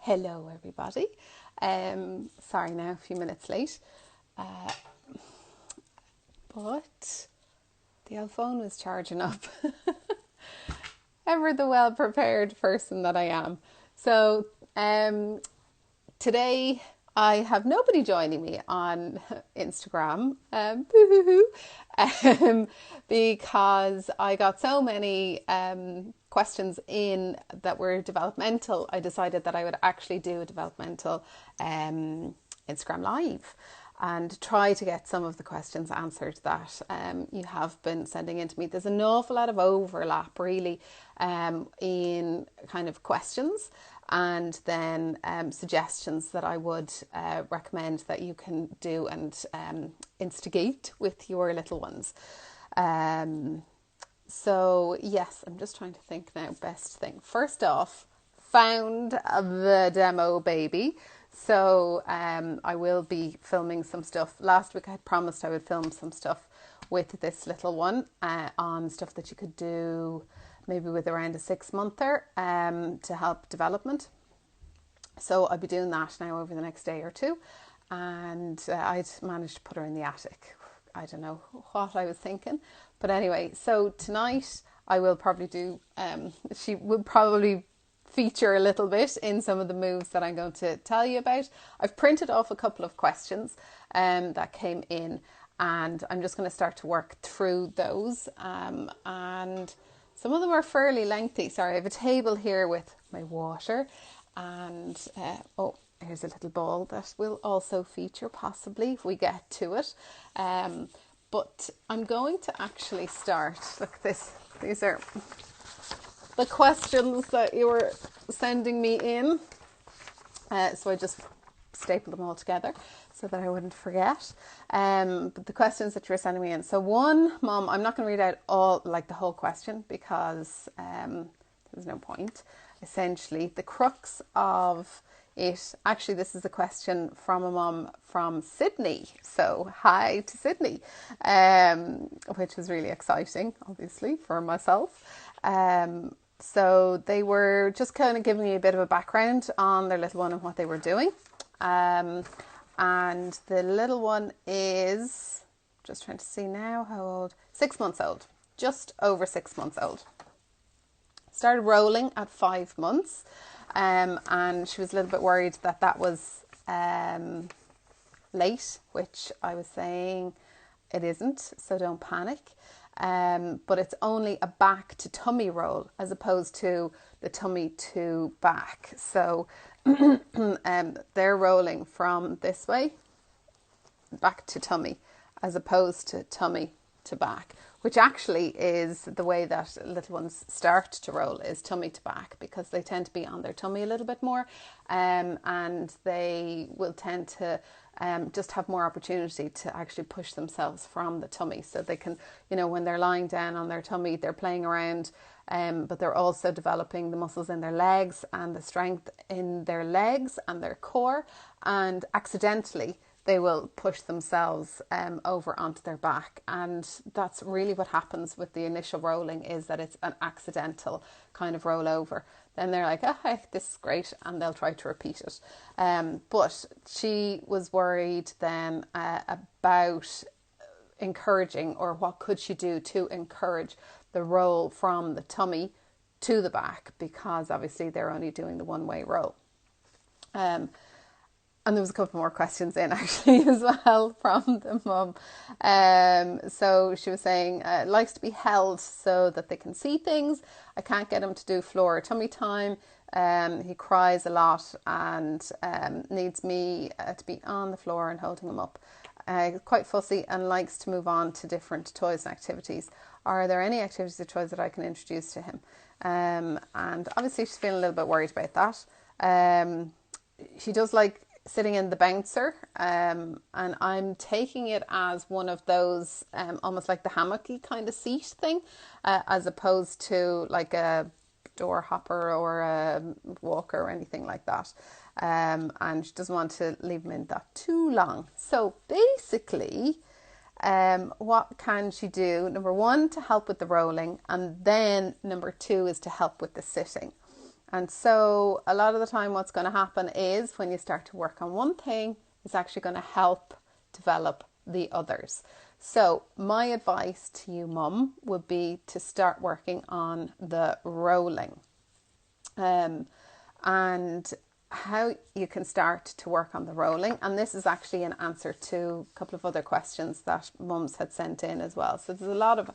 Hello, everybody. Sorry now, a few minutes late, but the old phone was charging up. Ever the well-prepared person that I am. So today I have nobody joining me on Instagram, because I got so many questions in that were developmental. I decided that I would actually do a developmental Instagram live and try to get some of the questions answered that you have been sending in to me. There's an awful lot of overlap really in kind of questions and then suggestions that I would recommend that you can do and instigate with your little ones. So yes, I'm just trying to think now, best thing. First off, found the demo baby. So I will be filming some stuff. Last week I had promised I would film some stuff with this little one on stuff that you could do maybe with around a 6-monther to help development. So I'll be doing that now over the next day or two. And I'd managed to put her in the attic. I don't know what I was thinking. But anyway, so tonight I will probably do, she will probably feature a little bit in some of the moves that I'm going to tell you about. I've printed off a couple of questions that came in, and I'm just going to start to work through those. And some of them are fairly lengthy. Sorry, I have a table here with my water, and here's a little ball that will also feature possibly if we get to it. But I'm going to actually start. Look at this. These are the questions that you were sending me in. So I just stapled them all together so that I wouldn't forget. But the questions that you were sending me in. So one, Mom, I'm not going to read out all, like the whole question because there's no point. Essentially, the crux of it, actually this is a question from a mum from Sydney. So hi to Sydney, which is really exciting, obviously, for myself. So they were just kind of giving me a bit of a background on their little one and what they were doing. And the little one is, just trying to see now, how old? 6 months old, just over 6 months old. Started rolling at 5 months. And she was a little bit worried that that was late, which I was saying it isn't, so don't panic. But it's only a back to tummy roll as opposed to the tummy to back. So they're rolling from this way, back to tummy, as opposed to tummy to back, which actually is the way that little ones start to roll, is tummy to back, because they tend to be on their tummy a little bit more, and they will tend to just have more opportunity to actually push themselves from the tummy. So they can, when they're lying down on their tummy, they're playing around, but they're also developing the muscles in their legs and the strength in their legs and their core, and accidentally they will push themselves over onto their back. And that's really what happens with the initial rolling, is that it's an accidental kind of roll over. Then they're like, heck, this is great, and they'll try to repeat it. But she was worried then about encouraging, or what could she do to encourage the roll from the tummy to the back, because obviously they're only doing the one-way roll. And there was a couple more questions in actually as well from the mum. So she was saying, likes to be held so that they can see things. I can't get him to do floor or tummy time. He cries a lot and needs me to be on the floor and holding him up. Quite fussy and likes to move on to different toys and activities. Are there any activities or toys that I can introduce to him? And obviously she's feeling a little bit worried about that. She does like sitting in the bouncer, and I'm taking it as one of those almost like the hammocky kind of seat thing, as opposed to like a door hopper or a walker or anything like that. And she doesn't want to leave him in that too long. So basically, what can she do? Number one, to help with the rolling, and then number two is to help with the sitting. And so a lot of the time what's going to happen is when you start to work on one thing, it's actually going to help develop the others. So my advice to you, mum, would be to start working on the rolling. And how you can start to work on the rolling, and this is actually an answer to a couple of other questions that mums had sent in as well. So there's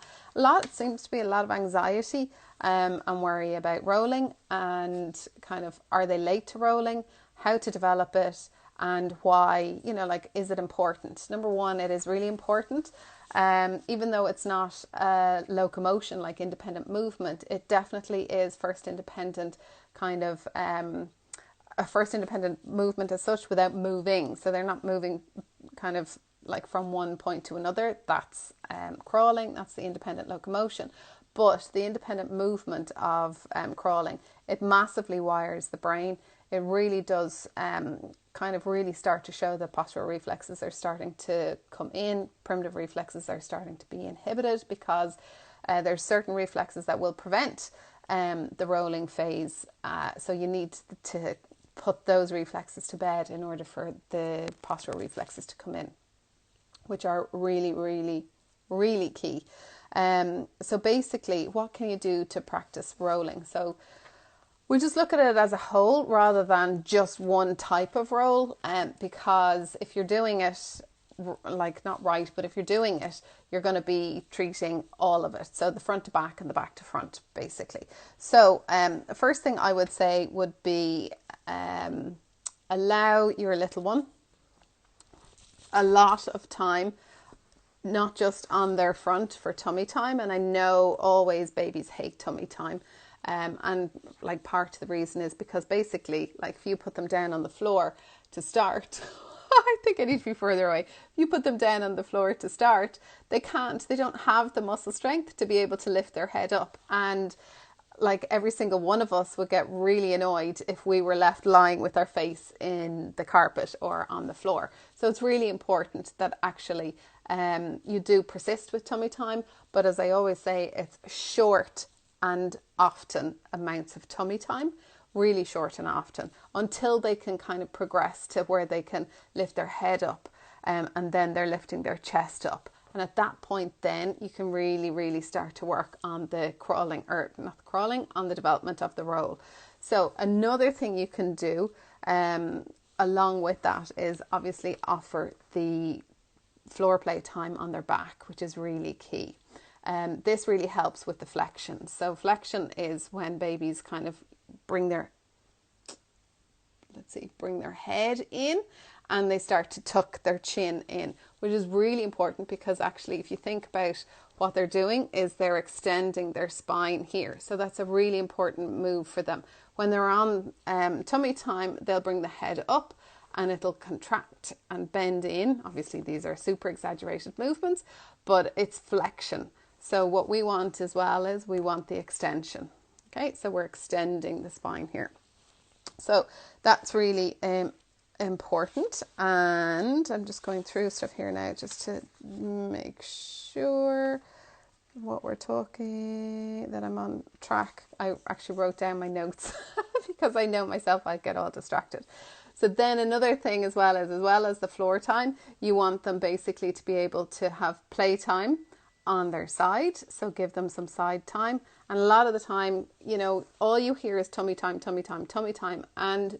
it seems to be a lot of anxiety and worry about rolling, and kind of, are they late to rolling, how to develop it, and why, like, is it important? Number one, it is really important. Even though it's not locomotion, like independent movement, it definitely is first independent kind of a first independent movement as such without moving. So they're not moving kind of like from one point to another. That's crawling, that's the independent locomotion. But the independent movement of crawling, it massively wires the brain. It really does kind of really start to show that postural reflexes are starting to come in. Primitive reflexes are starting to be inhibited because there's certain reflexes that will prevent the rolling phase. So you need to put those reflexes to bed in order for the postural reflexes to come in, which are really, really, really key. So basically, what can you do to practice rolling? So we just look at it as a whole rather than just one type of roll, because if you're doing it like not right, but if you're doing it, you're going to be treating all of it. So the front to back and the back to front, basically. So the first thing I would say would be allow your little one a lot of time, not just on their front for tummy time. And I know always babies hate tummy time. And like part of the reason is because basically, like, if you put them down on the floor to start, I think I need to be further away. If you put them down on the floor to start, they don't have the muscle strength to be able to lift their head up. And like, every single one of us would get really annoyed if we were left lying with our face in the carpet or on the floor. So it's really important that actually you do persist with tummy time. But as I always say, it's short and often amounts of tummy time, really short and often, until they can kind of progress to where they can lift their head up, and then they're lifting their chest up. And at that point, then you can really, really start to work on the crawling, or not the crawling, on the development of the roll. So another thing you can do along with that is obviously offer the floor play time on their back, which is really key. This really helps with the flexion. So flexion is when babies kind of bring their head in and they start to tuck their chin in, which is really important because actually, if you think about what they're doing, is they're extending their spine here. So that's a really important move for them. When they're on tummy time, they'll bring the head up and it'll contract and bend in. Obviously, these are super exaggerated movements, but it's flexion. So what we want as well is we want the extension. Okay, so we're extending the spine here. So that's really important. And I'm just going through stuff here now just to make sure what we're talking, that I'm on track. I actually wrote down my notes because I know myself I get all distracted. So then another thing as well as the floor time, you want them basically to be able to have playtime on their side. So give them some side time. And a lot of the time, all you hear is tummy time, tummy time, tummy time. And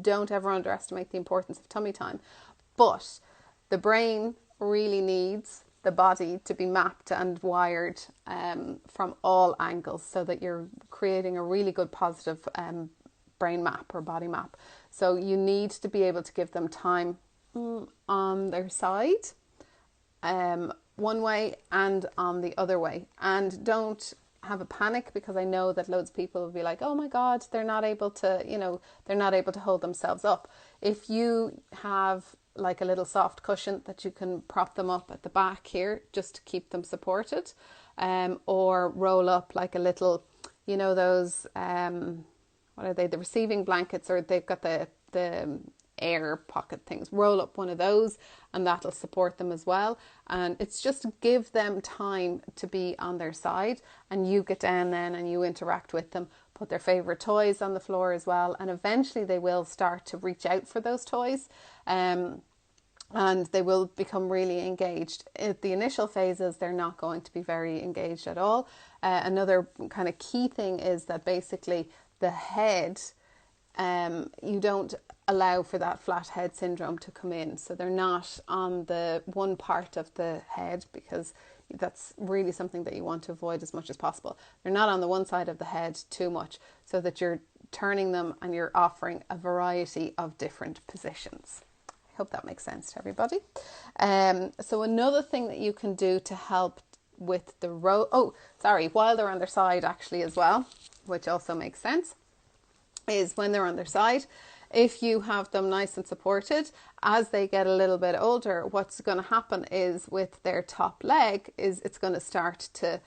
don't ever underestimate the importance of tummy time. But the brain really needs the body to be mapped and wired from all angles so that you're creating a really good positive brain map or body map. So you need to be able to give them time on their side, one way and on the other way. And don't have a panic, because I know that loads of people will be like, oh my God, they're not able to hold themselves up. If you have like a little soft cushion that you can prop them up at the back here just to keep them supported, or roll up like a little, those, what are they, the receiving blankets, or they've got the air pocket things. Roll up one of those and that'll support them as well. And it's just to give them time to be on their side, and you get down then and you interact with them, put their favourite toys on the floor as well, and eventually they will start to reach out for those toys. And they will become really engaged. At the initial phases, they're not going to be very engaged at all. Another kind of key thing is that basically the head, you don't allow for that flat head syndrome to come in. So they're not on the one part of the head, because that's really something that you want to avoid as much as possible. They're not on the one side of the head too much, so that you're turning them and you're offering a variety of different positions. I hope that makes sense to everybody. So another thing that you can do to help with the while they're on their side actually as well, which also makes sense, is when they're on their side, if you have them nice and supported, as they get a little bit older, what's going to happen is with their top leg is it's going to start to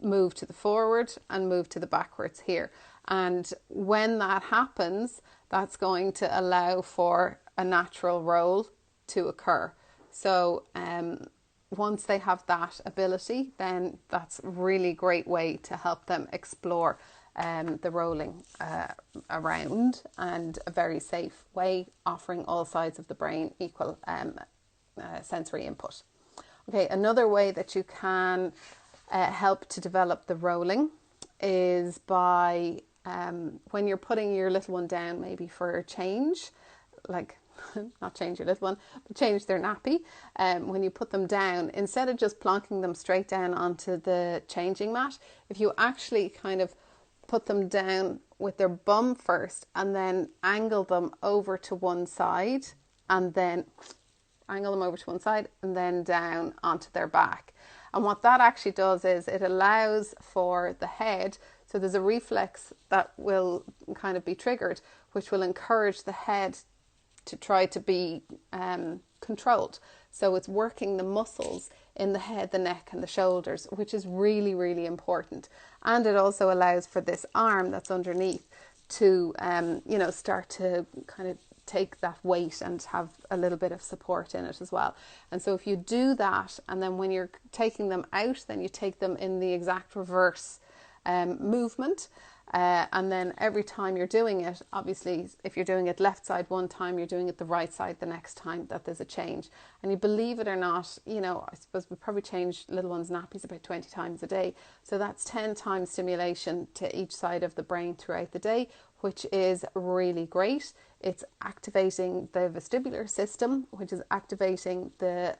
move to the forward and move to the backwards here. And when that happens, that's going to allow for a natural roll to occur. So once they have that ability, then that's a really great way to help them explore the rolling around, and a very safe way, offering all sides of the brain equal sensory input. Okay, another way that you can help to develop the rolling is by when you're putting your little one down, maybe for a change, like not change your little one, but change their nappy. When you put them down, instead of just plonking them straight down onto the changing mat, if you actually kind of put them down with their bum first and then angle them over to one side, and then angle them over to one side and then down onto their back. And what that actually does is it allows for the head, so there's a reflex that will kind of be triggered, which will encourage the head to try to be controlled. So it's working the muscles in the head, the neck and the shoulders, which is really, really important. And it also allows for this arm that's underneath to, start to kind of take that weight and have a little bit of support in it as well. And so if you do that, and then when you're taking them out, then you take them in the exact reverse movement. And then every time you're doing it, obviously, if you're doing it left side one time, you're doing it the right side the next time that there's a change. And you believe it or not, I suppose we probably change little ones' nappies about 20 times a day. So that's 10 times stimulation to each side of the brain throughout the day, which is really great. It's activating the vestibular system, which is activating the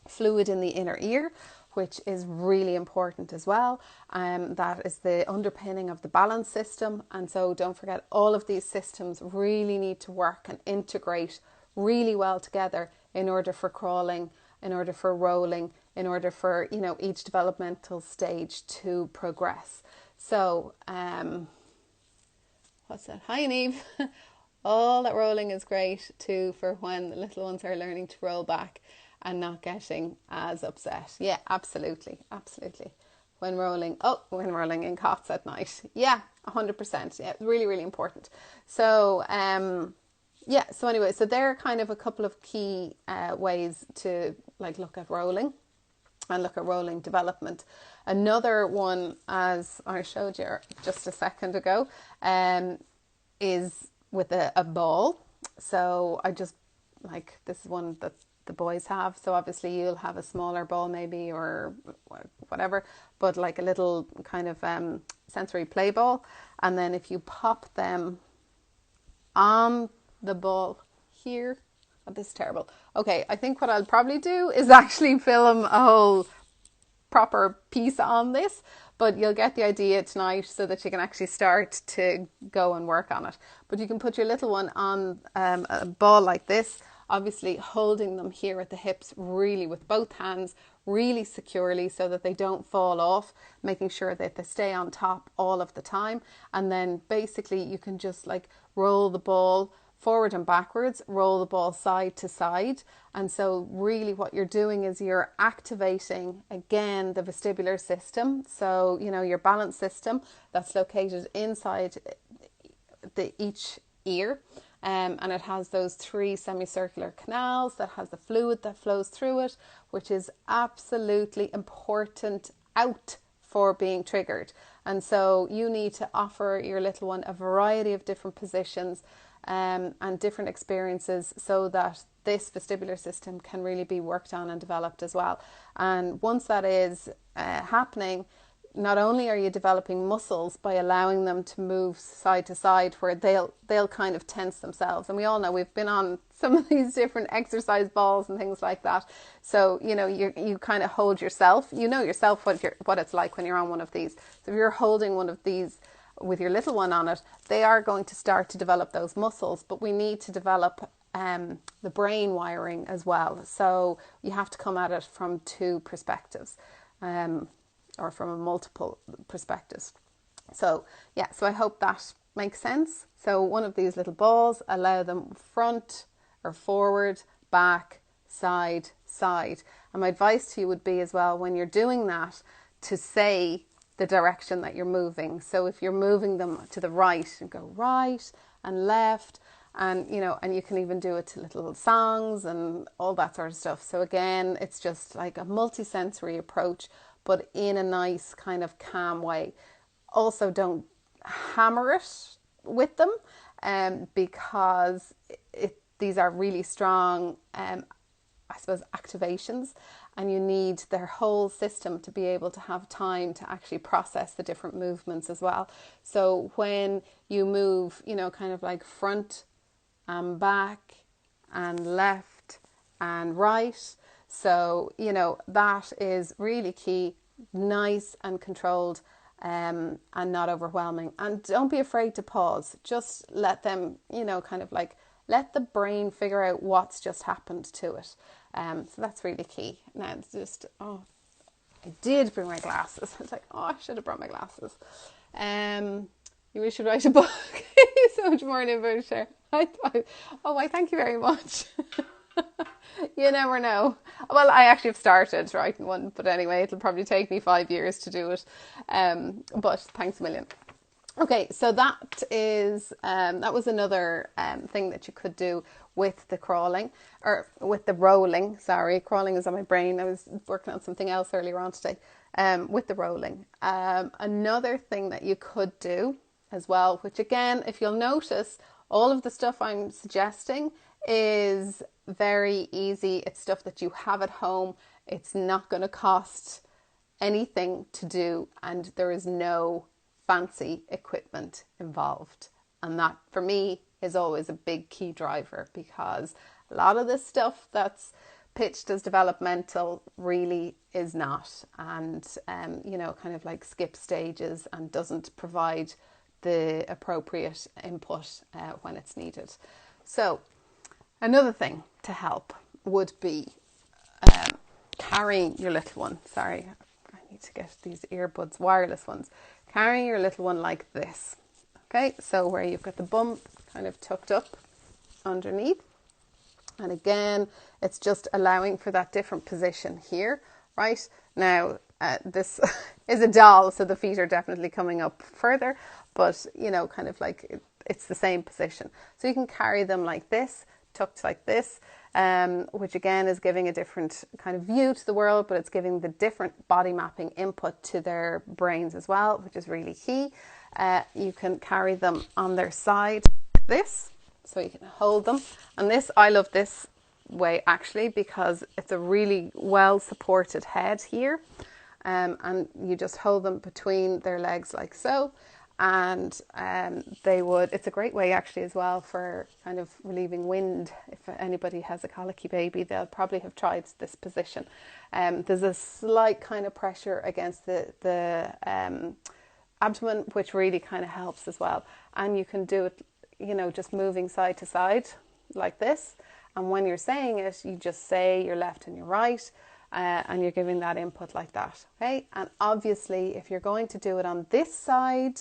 fluid in the inner ear, which is really important as well. That is the underpinning of the balance system. And so don't forget, all of these systems really need to work and integrate really well together in order for crawling, in order for rolling, in order for, each developmental stage to progress. So, what's that? Hi, Eve. All that rolling is great too for when the little ones are learning to roll back and not getting as upset. Yeah, absolutely. When rolling in cots at night. Yeah, 100%. Yeah, really, really important. So, so anyway, so there are kind of a couple of key ways to look at rolling and look at rolling development. Another one, as I showed you just a second ago, is with a ball. So I just this is one that the boys have. So obviously you'll have a smaller ball maybe, or whatever, but a little kind of sensory play ball. And then if you pop them on the ball here, this is terrible. Okay, I think what I'll probably do is actually film a whole proper piece on this, but you'll get the idea tonight so that you can actually start to go and work on it. But you can put your little one on a ball like this, obviously holding them here at the hips really with both hands, really securely so that they don't fall off, making sure that they stay on top all of the time. And then basically you can just roll the ball forward and backwards, roll the ball side to side. And so really what you're doing is you're activating again the vestibular system. So, your balance system that's located inside each ear. and it has those 3 semicircular canals that has the fluid that flows through it, which is absolutely important out for being triggered. And so you need to offer your little one a variety of different positions and different experiences so that this vestibular system can really be worked on and developed as well. And once that is happening, not only are you developing muscles by allowing them to move side to side where they'll kind of tense themselves. And we all know, we've been on some of these different exercise balls and things like that. So, you know, you kind of hold yourself, you know yourself what it's like when you're on one of these. So if you're holding one of these with your little one on it, they are going to start to develop those muscles, but we need to develop the brain wiring as well. So you have to come at it from 2 perspectives. Or from a multiple perspectives. So yeah, so I hope that makes sense. So one of these little balls, allow them front or forward, back, side, side. And my advice to you would be as well, when you're doing that, to say the direction that you're moving. So if you're moving them to the right, and go right and left, and you know, and you can even do it to little songs and all that sort of stuff. So again, it's just like a multi-sensory approach, but in a nice kind of calm way. Also, don't hammer it with them because these are really strong, I suppose, activations, and you need their whole system to be able to have time to actually process the different movements as well. So when you move, you know, kind of like front and back and left and right, so, you know, that is really key, nice and controlled and not overwhelming. And don't be afraid to pause. Just let them, you know, kind of like let the brain figure out what's just happened to it. So that's really key. Now, it's just, I did bring my glasses. I was like, I should have brought my glasses. You should write a book. So much more info to share. I thank you very much. You never know. Well, I actually have started writing one, but anyway, it'll probably take me 5 years to do it. But thanks a million. Okay, so that was another thing that you could do with the crawling, or with the rolling. Sorry, crawling is on my brain. I was working on something else earlier on today. With the rolling. Another thing that you could do as well, which again, if you'll notice, all of the stuff I'm suggesting is very easy. It's stuff that you have at home. It's not going to cost anything to do, and there is no fancy equipment involved. And that, for me, is always a big key driver, because a lot of this stuff that's pitched as developmental really is not, and you know, kind of like skip stages and doesn't provide the appropriate input when it's needed. So another thing to help would be carrying your little one. Sorry, I need to get these earbuds, wireless ones. Carrying your little one like this. Okay, so where you've got the bum kind of tucked up underneath. And again, it's just allowing for that different position here, right? Now, this is a doll, so the feet are definitely coming up further, but, you know, kind of like it's the same position. So you can carry them like this, tucked like this, which again is giving a different kind of view to the world, but it's giving the different body mapping input to their brains as well, which is really key. You can carry them on their side like this, so you can hold them. And this, I love this way actually, because it's a really well supported head here, and you just hold them between their legs like so. And it's a great way actually as well for kind of relieving wind. If anybody has a colicky baby, they'll probably have tried this position. There's a slight kind of pressure against the abdomen, which really kind of helps as well. And you can do it, you know, just moving side to side like this. And when you're saying it, you just say your left and your right, and you're giving that input like that. Okay. And obviously, if you're going to do it on this side,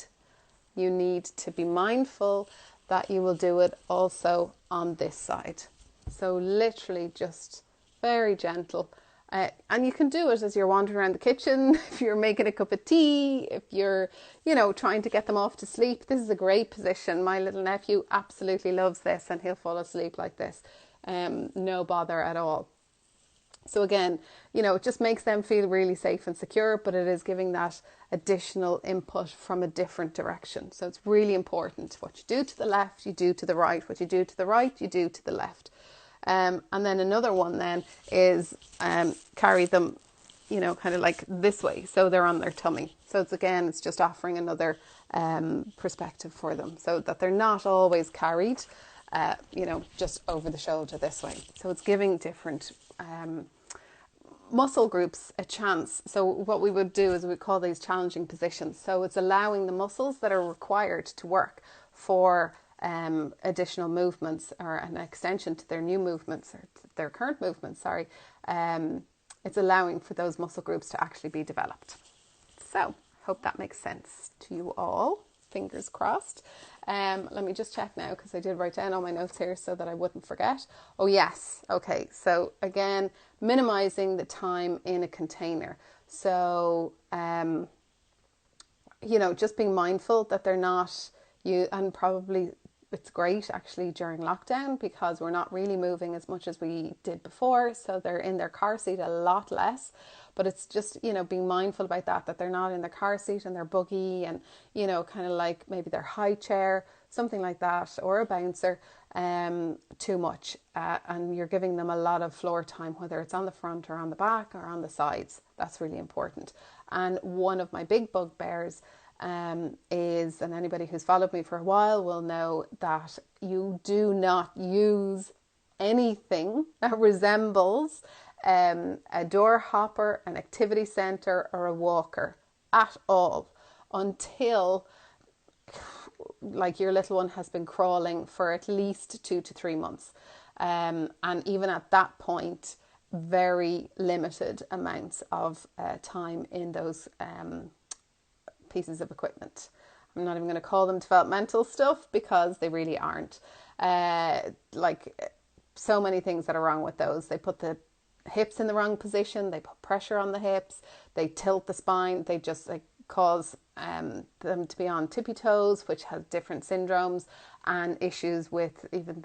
you need to be mindful that you will do it also on this side. So literally just very gentle And you can do it as you're wandering around the kitchen, if you're making a cup of tea, if you're, trying to get them off to sleep. This is a great position. My little nephew absolutely loves this, and he'll fall asleep like this. No bother at all. So again, it just makes them feel really safe and secure, but it is giving that additional input from a different direction. So it's really important. What you do to the left, you do to the right. What you do to the right, you do to the left. And then another one then is carry them, kind of like this way. So they're on their tummy. So it's just offering another perspective for them, so that they're not always carried, just over the shoulder this way. So it's giving different muscle groups a chance. So what we would do is we call these challenging positions. So it's allowing the muscles that are required to work for additional movements, or an extension to their new movements, or their current movements, it's allowing for those muscle groups to actually be developed. So hope that makes sense to you all. Fingers crossed. Let me just check now, because I did write down all my notes here so that I wouldn't forget. Oh yes, okay. So again, minimizing the time in a container. So just being mindful that they're not and probably it's great actually during lockdown, because we're not really moving as much as we did before. So they're in their car seat a lot less. But it's just, being mindful about that they're not in their car seat and their buggy, and, kind of like maybe their high chair, something like that, or a bouncer, too much. And you're giving them a lot of floor time, whether it's on the front or on the back or on the sides. That's really important. And one of my big bugbears is, and anybody who's followed me for a while will know, that you do not use anything that resembles a door hopper, an activity centre, or a walker at all, until like your little one has been crawling for at least 2 to 3 months. And even at that point, very limited amounts of time in those pieces of equipment. I'm not even going to call them developmental stuff, because they really aren't. So many things that are wrong with those. They put the hips in the wrong position, they put pressure on the hips, they tilt the spine, they just cause them to be on tippy toes, which has different syndromes and issues with even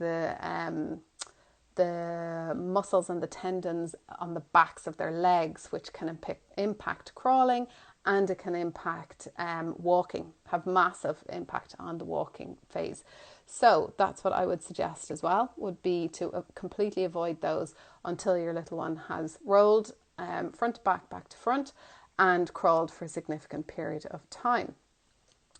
the muscles and the tendons on the backs of their legs, which can impact crawling, and it can impact walking, have massive impact on the walking phase. So that's what I would suggest as well, would be to completely avoid those until your little one has rolled front to back, back to front, and crawled for a significant period of time.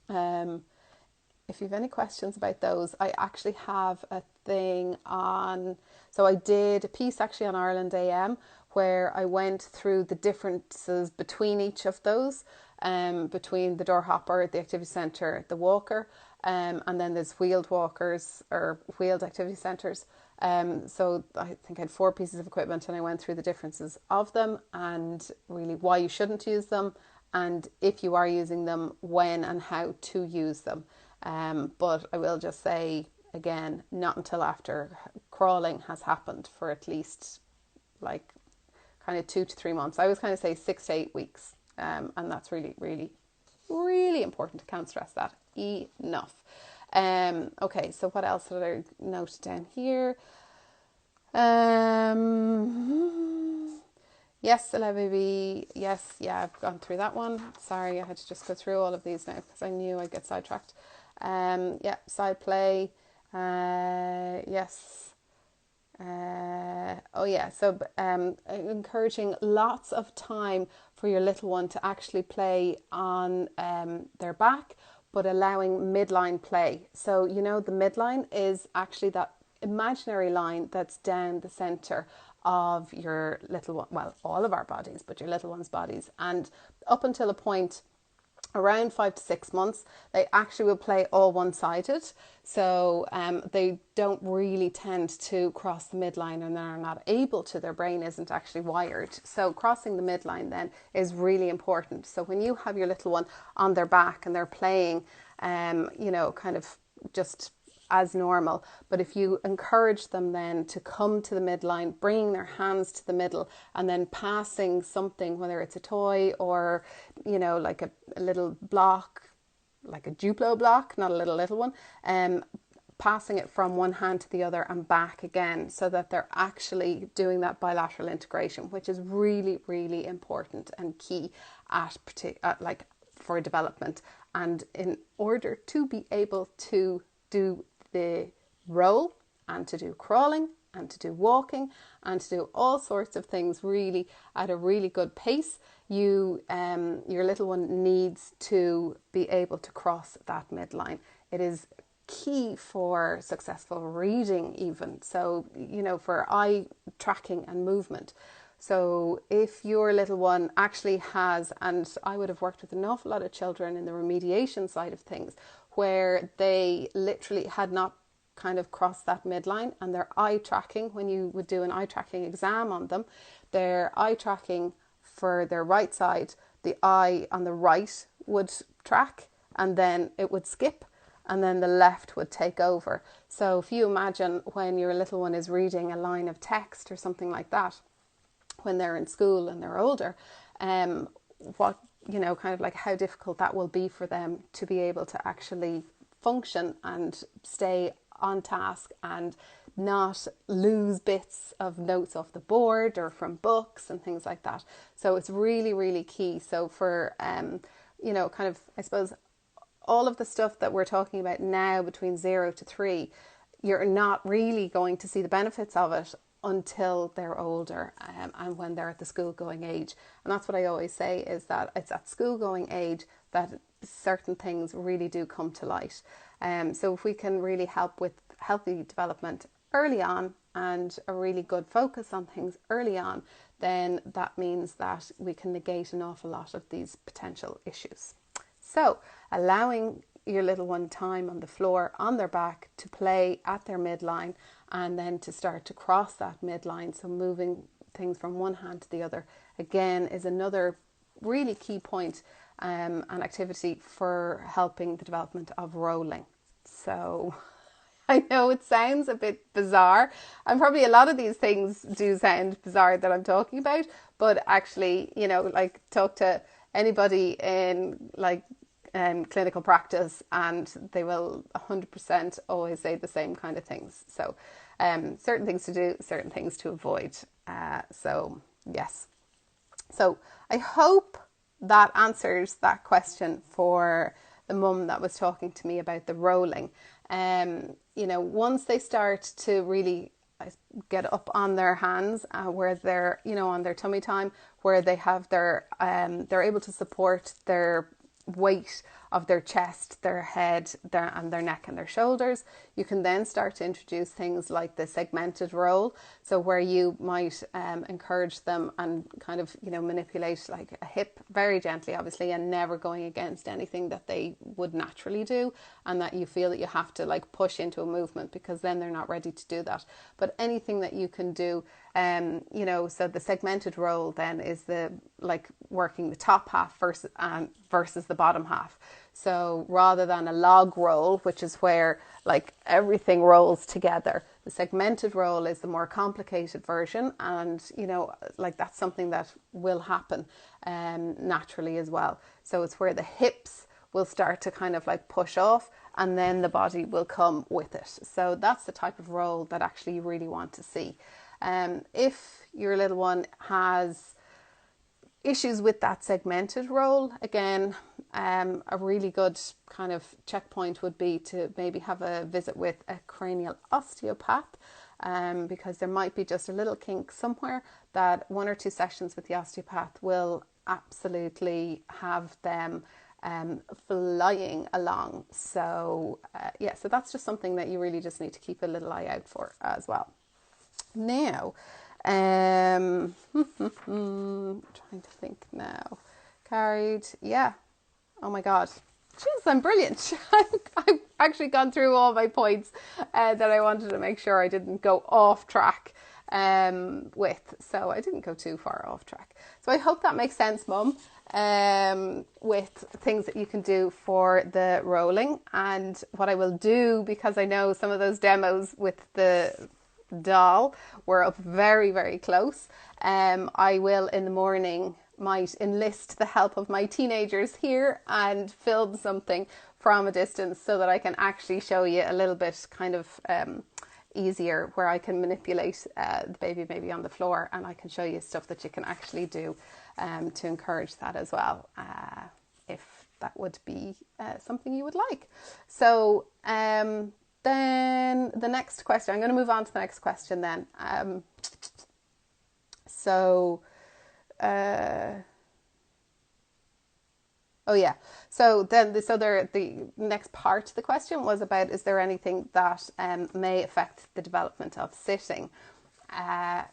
If you have any questions about those, I actually have a thing on, so I did a piece actually on Ireland AM, where I went through the differences between each of those, between the door hopper, the activity centre, the walker, and then there's wheeled walkers or wheeled activity centres. So I think I had 4 pieces of equipment, and I went through the differences of them, and really why you shouldn't use them, and if you are using them, when and how to use them. But I will just say again, not until after crawling has happened for at least kind of 2 to 3 months. I always kind of say 6 to 8 weeks. And that's really, really, really important. I can't stress that enough. Okay, so what else did I note down here? Yes, baby. Yes, yeah, I've gone through that one. Sorry, I had to just go through all of these now because I knew I'd get sidetracked. Yeah, side play. Yes. So encouraging lots of time for your little one to actually play on their back, but allowing midline play. So, the midline is actually that imaginary line that's down the centre of your little one, well, all of our bodies, but your little one's bodies. And up until a point, around 5 to 6 months, they actually will play all one-sided. So they don't really tend to cross the midline, and they're not able to. Their brain isn't actually wired. So crossing the midline then is really important. So when you have your little one on their back and they're playing, kind of just as normal. But if you encourage them then to come to the midline, bringing their hands to the middle and then passing something, whether it's a toy or, you know, like a little block, like a Duplo block, not a little one, passing it from one hand to the other and back again, so that they're actually doing that bilateral integration, which is really, really important and key at like for development. And in order to be able to do the roll and to do crawling and to do walking and to do all sorts of things really at a really good pace, your little one needs to be able to cross that midline. It is key for successful reading even, so, you know, for eye tracking and movement. So if your little one actually has, and I would have worked with an awful lot of children in the remediation side of things, where they literally had not kind of crossed that midline, and their eye tracking, when you would do an eye tracking exam on them, their eye tracking for their right side, the eye on the right would track and then it would skip, and then the left would take over. So if you imagine when your little one is reading a line of text or something like that, when they're in school and they're older, what, you know, kind of like how difficult that will be for them to be able to actually function and stay on task and not lose bits of notes off the board or from books and things like that. So it's really, really key. So for, you know, kind of, I suppose, all of the stuff that we're talking about now between 0 to 3, you're not really going to see the benefits of it until they're older, and when they're at the school going age. And that's what I always say, is that it's at school going age that certain things really do come to light. So if we can really help with healthy development early on and a really good focus on things early on, then that means that we can negate an awful lot of these potential issues. So allowing your little one time on the floor on their back to play at their midline, and then to start to cross that midline, so moving things from one hand to the other, again, is another really key point and activity for helping the development of rolling. So I know it sounds a bit bizarre, and probably a lot of these things do sound bizarre that I'm talking about, but actually, you know, like, talk to anybody in like clinical practice and they will 100% always say the same kind of things. So certain things to do, certain things to avoid. So yes. So I hope that answers that question for the mum that was talking to me about the rolling. You know, once they start to really get up on their hands, where they're, you know, on their tummy time, where they have their, they're able to support their weight of their chest, their head, and their neck and their shoulders, you can then start to introduce things like the segmented roll. So where you might encourage them and kind of, you know, manipulate like a hip very gently, obviously, and never going against anything that they would naturally do, and that you feel that you have to like push into a movement, because then they're not ready to do that. But anything that you can do, you know, so the segmented roll then is the like working the top half versus the bottom half. So rather than a log roll, which is where like everything rolls together, the segmented roll is the more complicated version, and, you know, like that's something that will happen naturally as well. So it's where the hips will start to kind of like push off, and then the body will come with it. So that's the type of roll that actually you really want to see. If your little one has issues with that segmented roll, again, a really good kind of checkpoint would be to maybe have a visit with a cranial osteopath, because there might be just a little kink somewhere that 1 or 2 sessions with the osteopath will absolutely have them flying along. So yeah, so that's just something that you really just need to keep a little eye out for as well. Now, trying to think now. Carried, yeah. Oh my God. Jeez, I'm brilliant. I've actually gone through all my points that I wanted to make sure I didn't go off track. with. So I didn't go too far off track. So I hope that makes sense, Mum, with things that you can do for the rolling. And what I will do, because I know some of those demos with the doll were up very, very close, I will in the morning might enlist the help of my teenagers here and film something from a distance so that I can actually show you a little bit kind of easier, where I can manipulate the baby maybe on the floor, and I can show you stuff that you can actually do to encourage that as well, if that would be something you would like. So then the next question, I'm going to move on to the next question then. The next part of the question was about, is there anything that may affect the development of sitting?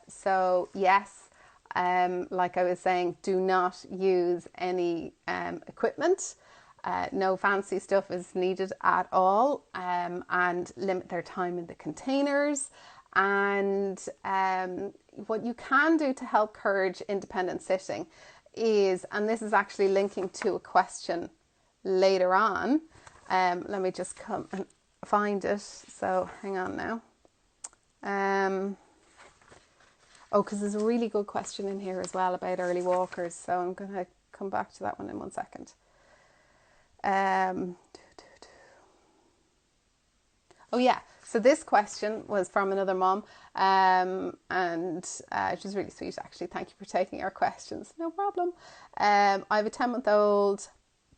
So yes, like I was saying, do not use any equipment. No fancy stuff is needed at all, and limit their time in the containers. And what you can do to help encourage independent sitting is, and this is actually linking to a question later on. Let me just come and find it. So hang on now. Because there's a really good question in here as well about early walkers. So I'm going to come back to that one in 1 second. So this question was from another mom, and she's really sweet actually. Thank you for taking our questions. No problem. I have a 10-month-old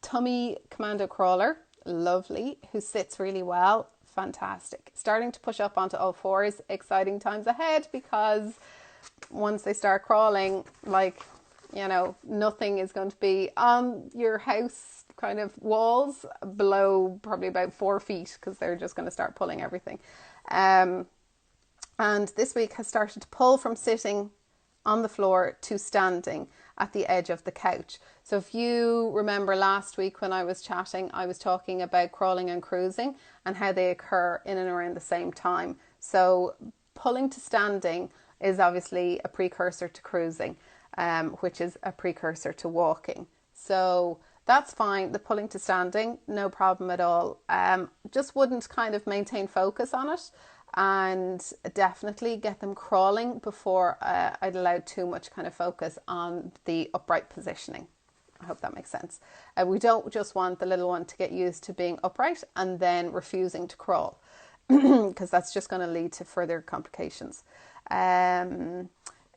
tummy commando crawler, lovely, who sits really well, fantastic. Starting to push up onto all fours, exciting times ahead, because once they start crawling, nothing is going to be on your house kind of walls below probably about 4 feet, because they're just going to start pulling everything. And this week has started to pull from sitting on the floor to standing at the edge of the couch. So if you remember last week when I was chatting, I was talking about crawling and cruising and how they occur in and around the same time. So pulling to standing is obviously a precursor to cruising, which is a precursor to walking. So that's fine. The pulling to standing, no problem at all. Just wouldn't kind of maintain focus on it, and definitely get them crawling before I'd allow too much kind of focus on the upright positioning. I hope that makes sense. We don't just want the little one to get used to being upright and then refusing to crawl, because that's just going to lead to further complications.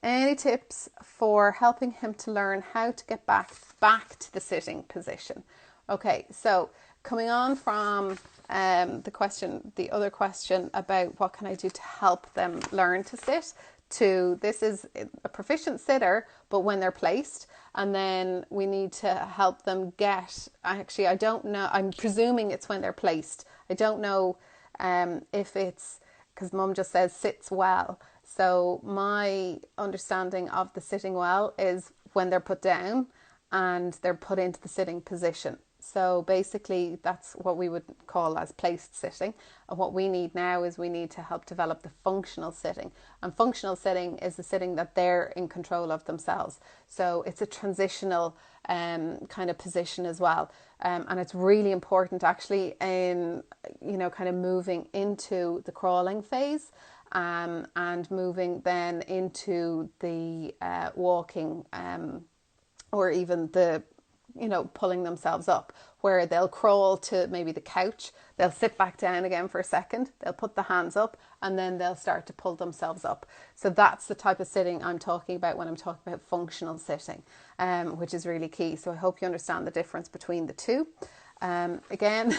Any tips for helping him to learn how to get back to the sitting position? Okay, so coming on from the other question about what can I do to help them learn to sit, to this is a proficient sitter, but when they're placed, and then we need to help them get, actually I don't know, I'm presuming it's when they're placed. I don't know if it's, because Mum just says sits well. So my understanding of the sitting well is when they're put down and they're put into the sitting position. So basically that's what we would call as placed sitting. And what we need now is we need to help develop the functional sitting. And functional sitting is the sitting that they're in control of themselves. So it's a transitional kind of position as well. And it's really important actually in, kind of moving into the crawling phase. And moving then into the walking, or even the, pulling themselves up, where they'll crawl to maybe the couch, they'll sit back down again for a second, they'll put the hands up, and then they'll start to pull themselves up. So that's the type of sitting I'm talking about when I'm talking about functional sitting, which is really key. So I hope you understand the difference between the two. Again,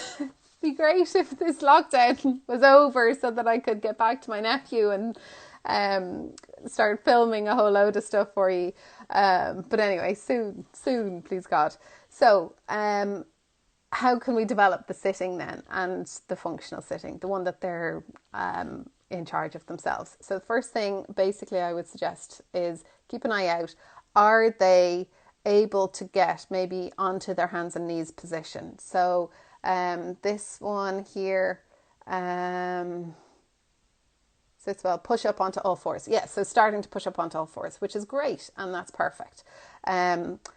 be great if this lockdown was over so that I could get back to my nephew and start filming a whole load of stuff for you. But anyway, soon, please God. So how can we develop the sitting then, and the functional sitting, the one that they're in charge of themselves? So the first thing basically I would suggest is keep an eye out. Are they able to get maybe onto their hands and knees position? So this one here, so Sits well, push up onto all fours. Yeah, so starting to push up onto all fours, which is great, and that's perfect.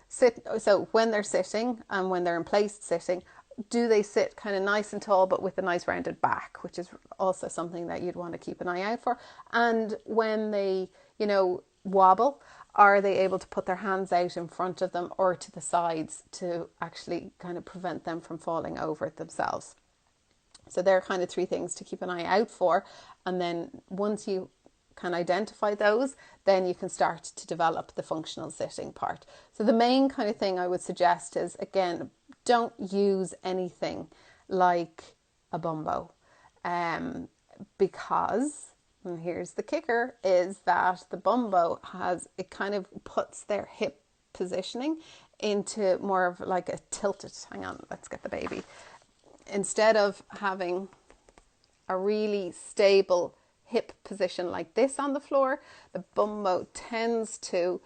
So when they're sitting and when they're in place sitting, do they sit kind of nice and tall but with a nice rounded back, which is also something that you'd want to keep an eye out for. And when they, wobble, are they able to put their hands out in front of them or to the sides to actually kind of prevent them from falling over themselves? So there are kind of 3 things to keep an eye out for. And then once you can identify those, then you can start to develop the functional sitting part. So the main kind of thing I would suggest is, again, don't use anything like a bumbo, because, and here's the kicker, is that the bumbo it kind of puts their hip positioning into more of like a tilted, hang on, let's get the baby. Instead of having a really stable hip position like this on the floor, the bumbo tends to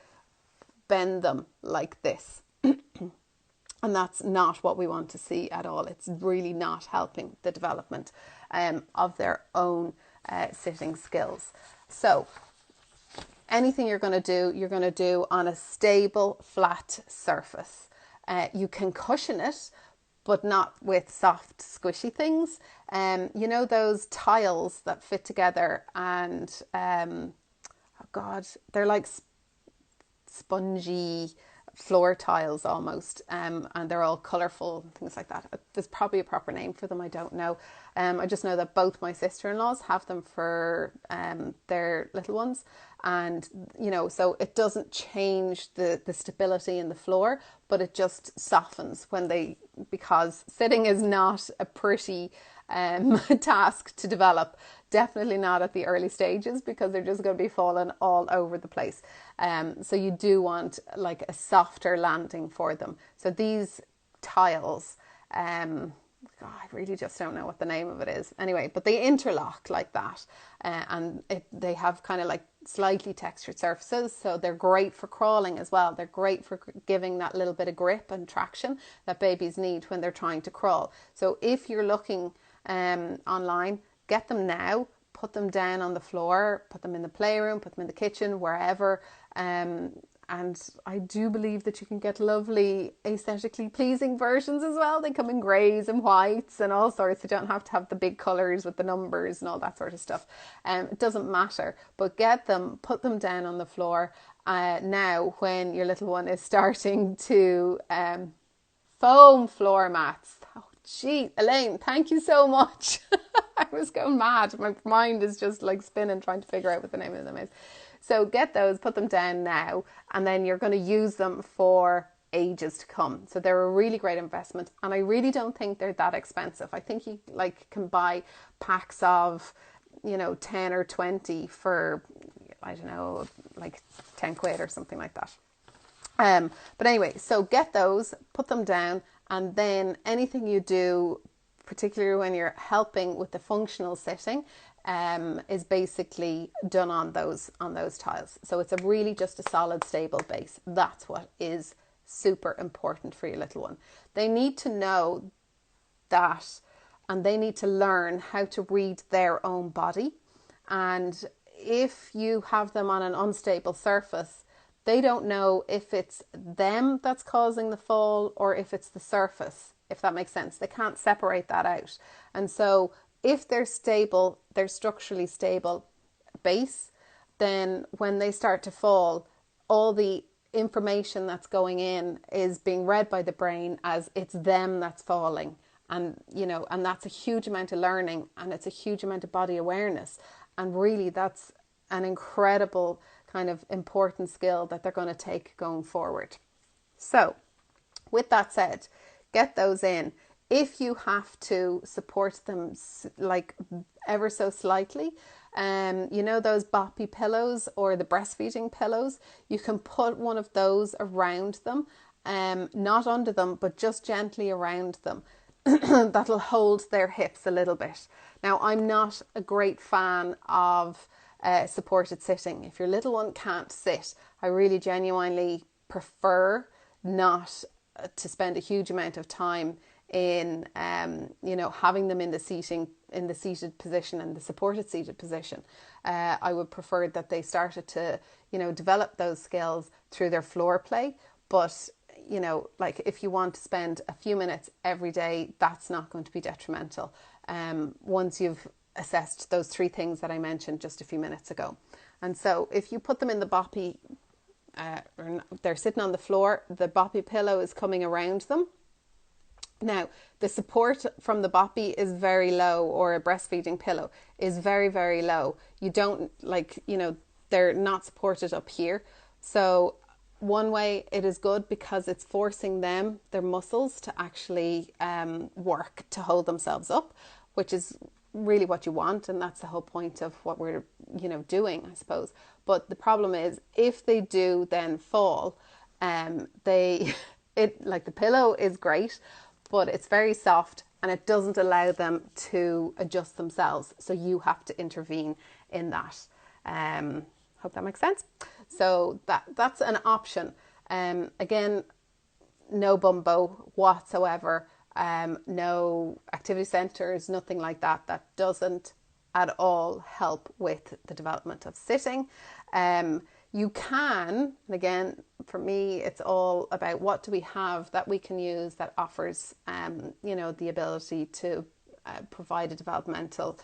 bend them like this. And that's not what we want to see at all. It's really not helping the development of their own sitting skills. So anything you're going to do on a stable, flat surface. You can cushion it, but not with soft, squishy things. Those tiles that fit together and, they're like spongy floor tiles almost, and they're all colourful, things like that. There's probably a proper name for them, I don't know. I just know that both my sister-in-laws have them for their little ones, and so it doesn't change the stability in the floor, but it just softens because sitting is not a pretty task to develop. Definitely not at the early stages, because they're just going to be falling all over the place. So you do want like a softer landing for them. So these tiles, I really just don't know what the name of it is. Anyway, but they interlock like that, and they have kind of like slightly textured surfaces. So they're great for crawling as well. They're great for giving that little bit of grip and traction that babies need when they're trying to crawl. So if you're looking online, get them now, put them down on the floor, put them in the playroom, put them in the kitchen, wherever. And I do believe that you can get lovely, aesthetically pleasing versions as well. They come in greys and whites and all sorts. You don't have to have the big colours with the numbers and all that sort of stuff. It doesn't matter. But get them, put them down on the floor now when your little one is starting to foam floor mats. Oh, gee, Elaine, thank you so much. I was going mad. My mind is just like spinning trying to figure out what the name of them is. So get those, put them down now, and then you're going to use them for ages to come. So they're a really great investment, and I really don't think they're that expensive. I think you can buy packs of 10 or 20 for, I don't know, like 10 quid or something like that. But anyway, so get those, put them down, and then anything you do, particularly when you're helping with the functional sitting, is basically done on those tiles. So it's really just a solid, stable base. That's what is super important for your little one. They need to know that, and they need to learn how to read their own body. And if you have them on an unstable surface, they don't know if it's them that's causing the fall or if it's the surface, if that makes sense. They can't separate that out. And so if they're stable, they're structurally stable base, then when they start to fall, all the information that's going in is being read by the brain as it's them that's falling. And, and that's a huge amount of learning, and it's a huge amount of body awareness. And really that's an incredible kind of important skill that they're going to take going forward. So with that said, get those in. If you have to support them like ever so slightly, those boppy pillows or the breastfeeding pillows, you can put one of those around them, not under them, but just gently around them. That'll hold their hips a little bit. Now, I'm not a great fan of supported sitting. If your little one can't sit, I really genuinely prefer not to spend a huge amount of time in having them in the seating in the seated position and the supported seated position. I would prefer that they started to, develop those skills through their floor play. But, like if you want to spend a few minutes every day, that's not going to be detrimental. Once you've assessed those 3 things that I mentioned just a few minutes ago. And so if you put them in the boppy, they're sitting on the floor, the boppy pillow is coming around them. Now, the support from the boppy is very low, or a breastfeeding pillow is very, very low. You don't they're not supported up here. So one way it is good because it's forcing their muscles to actually work to hold themselves up, which is really what you want, and that's the whole point of what we're doing, I suppose. But the problem is, if they do then fall, the pillow is great, but it's very soft and it doesn't allow them to adjust themselves, so you have to intervene in that. Hope that makes sense. So that's an option. Again, no bumbo whatsoever. No activity centres, nothing like that. That doesn't at all help with the development of sitting. You can, and again, for me, it's all about what do we have that we can use that offers, the ability to provide a developmental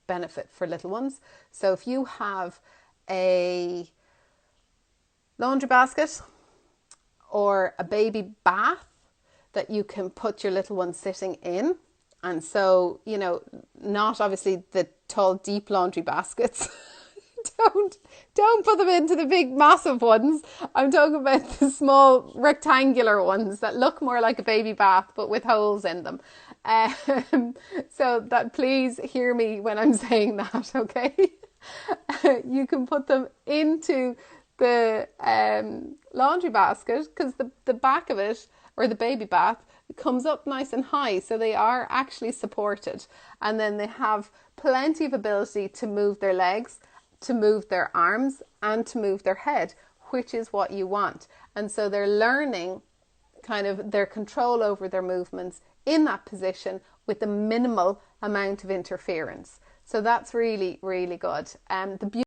benefit for little ones. So if you have a laundry basket or a baby bath that you can put your little one sitting in. And so, not obviously the tall, deep laundry baskets. Don't put them into the big, massive ones. I'm talking about the small, rectangular ones that look more like a baby bath, but with holes in them. So that, please hear me when I'm saying that, okay? You can put them into the laundry basket, because the back of it, or the baby bath, comes up nice and high, so they are actually supported, and then they have plenty of ability to move their legs, to move their arms, and to move their head, which is what you want. And so they're learning kind of their control over their movements in that position with a minimal amount of interference. So that's really, really good. The beauty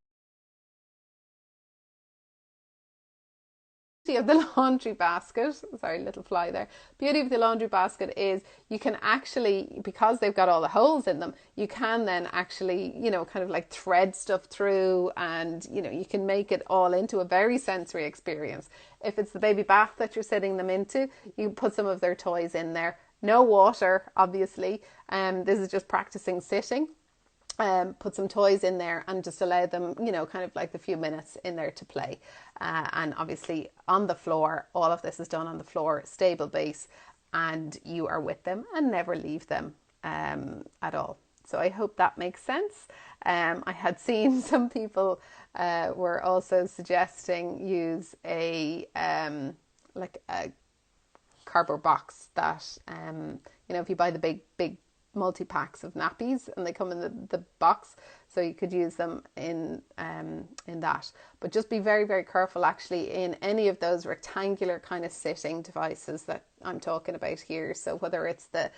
of the laundry basket, sorry, little fly there. Beauty of the laundry basket is you can actually, because they've got all the holes in them, you can then actually, kind of like thread stuff through, and, you can make it all into a very sensory experience. If it's the baby bath that you're sitting them into, you put some of their toys in there. No water, obviously. This is just practicing sitting. Put some toys in there and just allow them, kind of like the few minutes in there to play. And obviously on the floor, all of this is done on the floor, stable base, and you are with them and never leave them at all. So I hope that makes sense. I had seen some people were also suggesting use a cardboard box that, if you buy the big multi-packs of nappies and they come in the box, so you could use them in that. But just be very, very careful actually in any of those rectangular kind of sitting devices that I'm talking about here. So whether it's the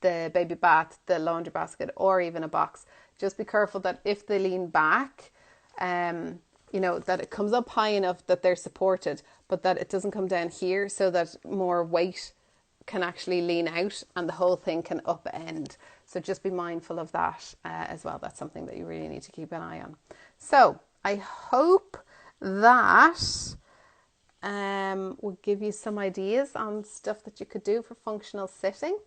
baby bath, the laundry basket, or even a box, just be careful that if they lean back, that it comes up high enough that they're supported, but that it doesn't come down here, so that more weight can actually lean out and the whole thing can upend. So just be mindful of that as well. That's something that you really need to keep an eye on. So I hope that will give you some ideas on stuff that you could do for functional sitting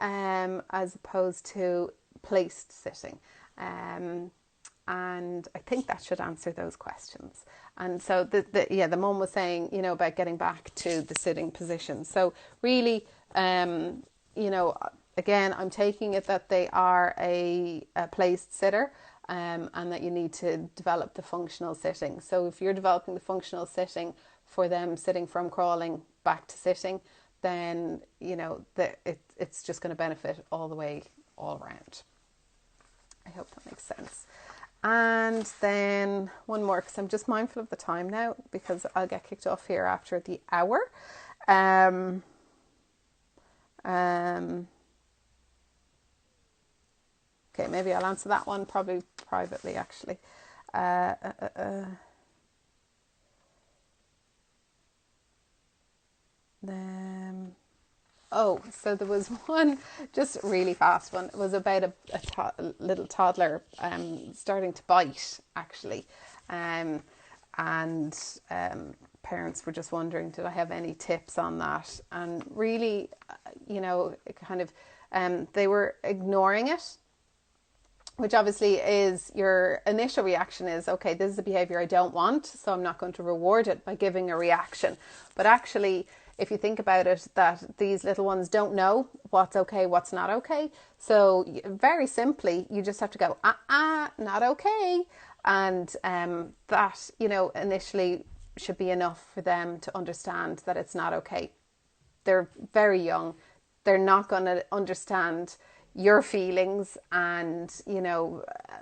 as opposed to placed sitting. And I think that should answer those questions. And so the mum was saying, about getting back to the sitting position. So really, again, I'm taking it that they are a placed sitter, and that you need to develop the functional sitting. So if you're developing the functional sitting for them sitting from crawling back to sitting, then, it's just going to benefit all the way, all around. I hope that makes sense. And then one more, because I'm just mindful of the time now, because I'll get kicked off here after the hour. Okay, maybe I'll answer that one probably privately, actually. Uh, uh, uh, so there was one, just really fast one. It was about a little toddler starting to bite, actually. And parents were just wondering, did I have any tips on that? And really, it kind of, they were ignoring it, which obviously is your initial reaction is, okay, this is a behavior I don't want, so I'm not going to reward it by giving a reaction. But actually, if you think about it, that these little ones don't know what's okay, what's not okay. So very simply, you just have to go, not okay. And that, initially should be enough for them to understand that it's not okay. They're very young. They're not going to understand your feelings and,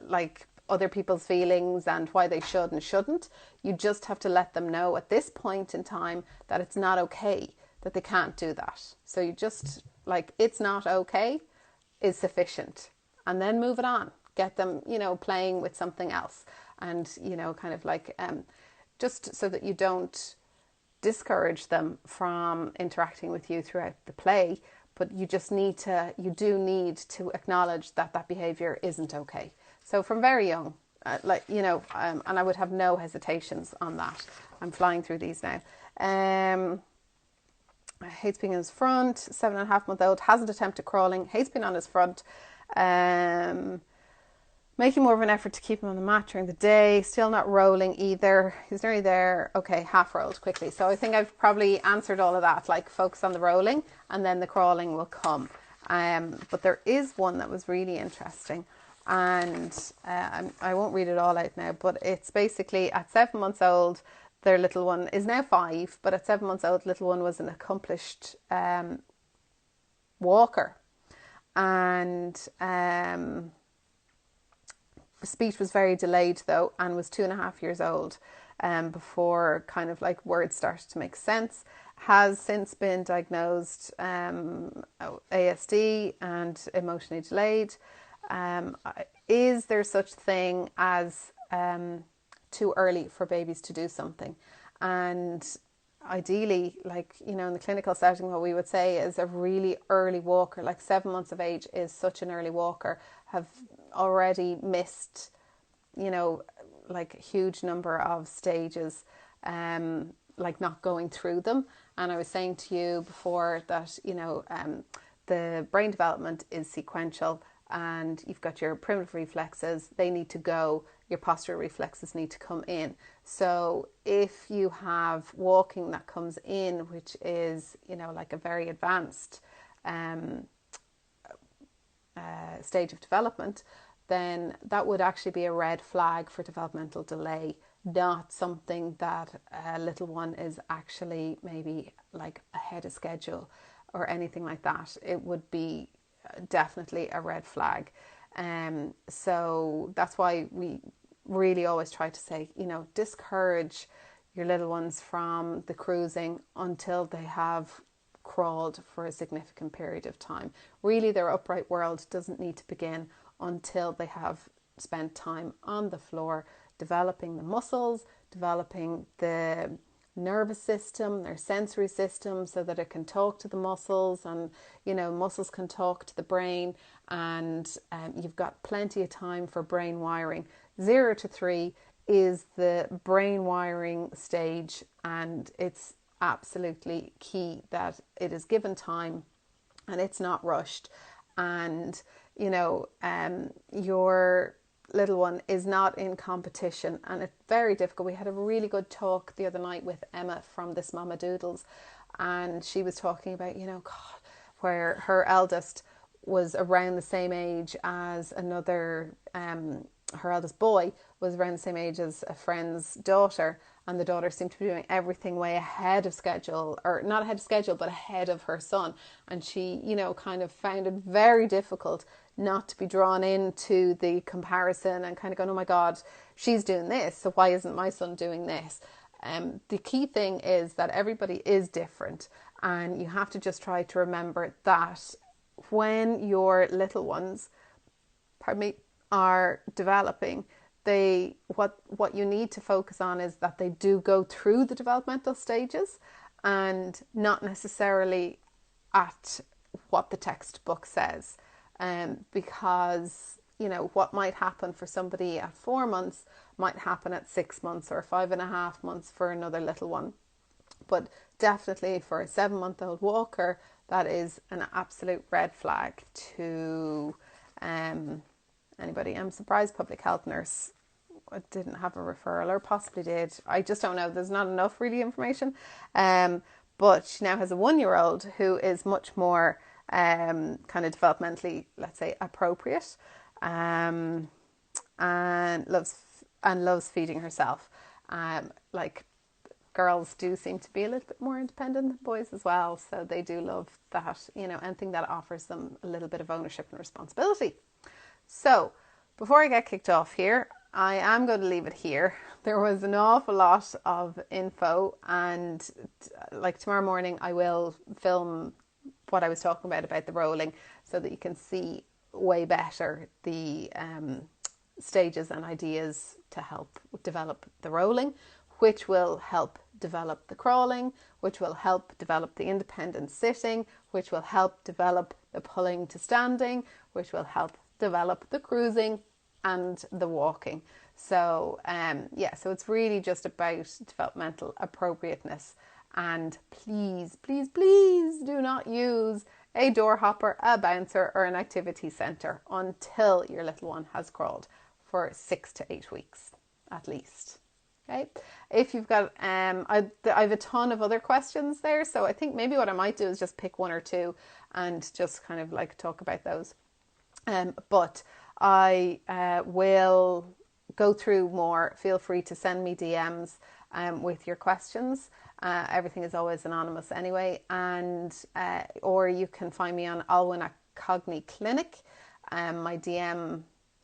like other people's feelings and why they should and shouldn't. You just have to let them know at this point in time that it's not okay, that they can't do that. So you just, like, it's not okay is sufficient. And then move it on. Get them, playing with something else. And, kind of like, just so that you don't discourage them from interacting with you throughout the play. But you do need to acknowledge that that behavior isn't okay. So from very young, and I would have no hesitations on that. I'm flying through these now. Hates being on his front. 7.5-month-old hasn't attempted crawling. Hates being on his front. Making more of an effort to keep him on the mat during the day. Still not rolling either. He's nearly there. Okay, half rolled quickly. So I think I've probably answered all of that. Like, focus on the rolling and then the crawling will come. But there is one that was really interesting. And I won't read it all out now. But it's basically at 7 months old, their little one is now 5. But at 7 months old, little one was an accomplished walker. And speech was very delayed though, and was 2.5 years old before kind of like words started to make sense. Has since been diagnosed ASD and emotionally delayed. Is there such thing as too early for babies to do something? And ideally, like, in the clinical setting, what we would say is a really early walker, like 7 months of age is such an early walker, have already missed, like a huge number of stages, like not going through them. And I was saying to you before that, the brain development is sequential, and you've got your primitive reflexes, they need to go, your postural reflexes need to come in. So if you have walking that comes in, which is, like a very advanced stage of development, then that would actually be a red flag for developmental delay, not something that a little one is actually maybe like ahead of schedule or anything like that. It would be definitely a red flag. So that's why we really always try to say, discourage your little ones from the cruising until they have crawled for a significant period of time. Really, their upright world doesn't need to begin until they have spent time on the floor, developing the muscles, developing the nervous system, their sensory system, so that it can talk to the muscles, and muscles can talk to the brain, and you've got plenty of time for brain wiring. 0 to 3 is the brain wiring stage, and it's absolutely key that it is given time and it's not rushed. And your little one is not in competition, and it's very difficult. We had a really good talk the other night with Emma from This Mama Doodles, and she was talking about, where her eldest was around the same age as another, her eldest boy was around the same age as a friend's daughter, and the daughter seemed to be doing everything way ahead of schedule, or not ahead of schedule, but ahead of her son. And she, kind of found it very difficult not to be drawn into the comparison and kind of going, oh my God, she's doing this, so why isn't my son doing this? The key thing is that everybody is different, and you have to just try to remember that when your little ones pardon me, are developing, what you need to focus on is that they do go through the developmental stages and not necessarily at what the textbook says. Because, you know, what might happen for somebody at 4 months might happen at 6 months or 5.5 months for another little one. But definitely for a 7-month-old walker, that is an absolute red flag to anybody. I'm surprised public health nurse didn't have a referral, or possibly did. I just don't know. There's not enough really information. But she now has a 1-year-old who is much more kind of developmentally, let's say, appropriate, and loves feeding herself. Like, girls do seem to be a little bit more independent than boys as well, so they do love that, you know, anything that offers them a little bit of ownership and responsibility. So before I get kicked off here, I am going to leave it here. There was an awful lot of info, and like tomorrow morning I will film what I was talking about the rolling, so that you can see way better the stages and ideas to help develop the rolling, which will help develop the crawling, which will help develop the independent sitting, which will help develop the pulling to standing, which will help develop the cruising and the walking. So so it's really just about developmental appropriateness. And please, please, please do not use a door hopper, a bouncer, or an activity centre until your little one has crawled for 6 to 8 weeks at least. Okay. If you've got, I have a ton of other questions there, so I think maybe what I might do is just pick 1 or 2 and just kind of like talk about those. But I will go through more. Feel free to send me DMs with your questions. Everything is always anonymous anyway, and or you can find me on Alwyn at Cogni Clinic. My DM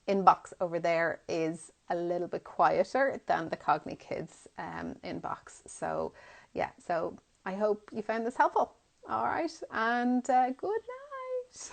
inbox over there is a little bit quieter than the Cogni Kids inbox. So yeah, so I hope you found this helpful. All right, and good night.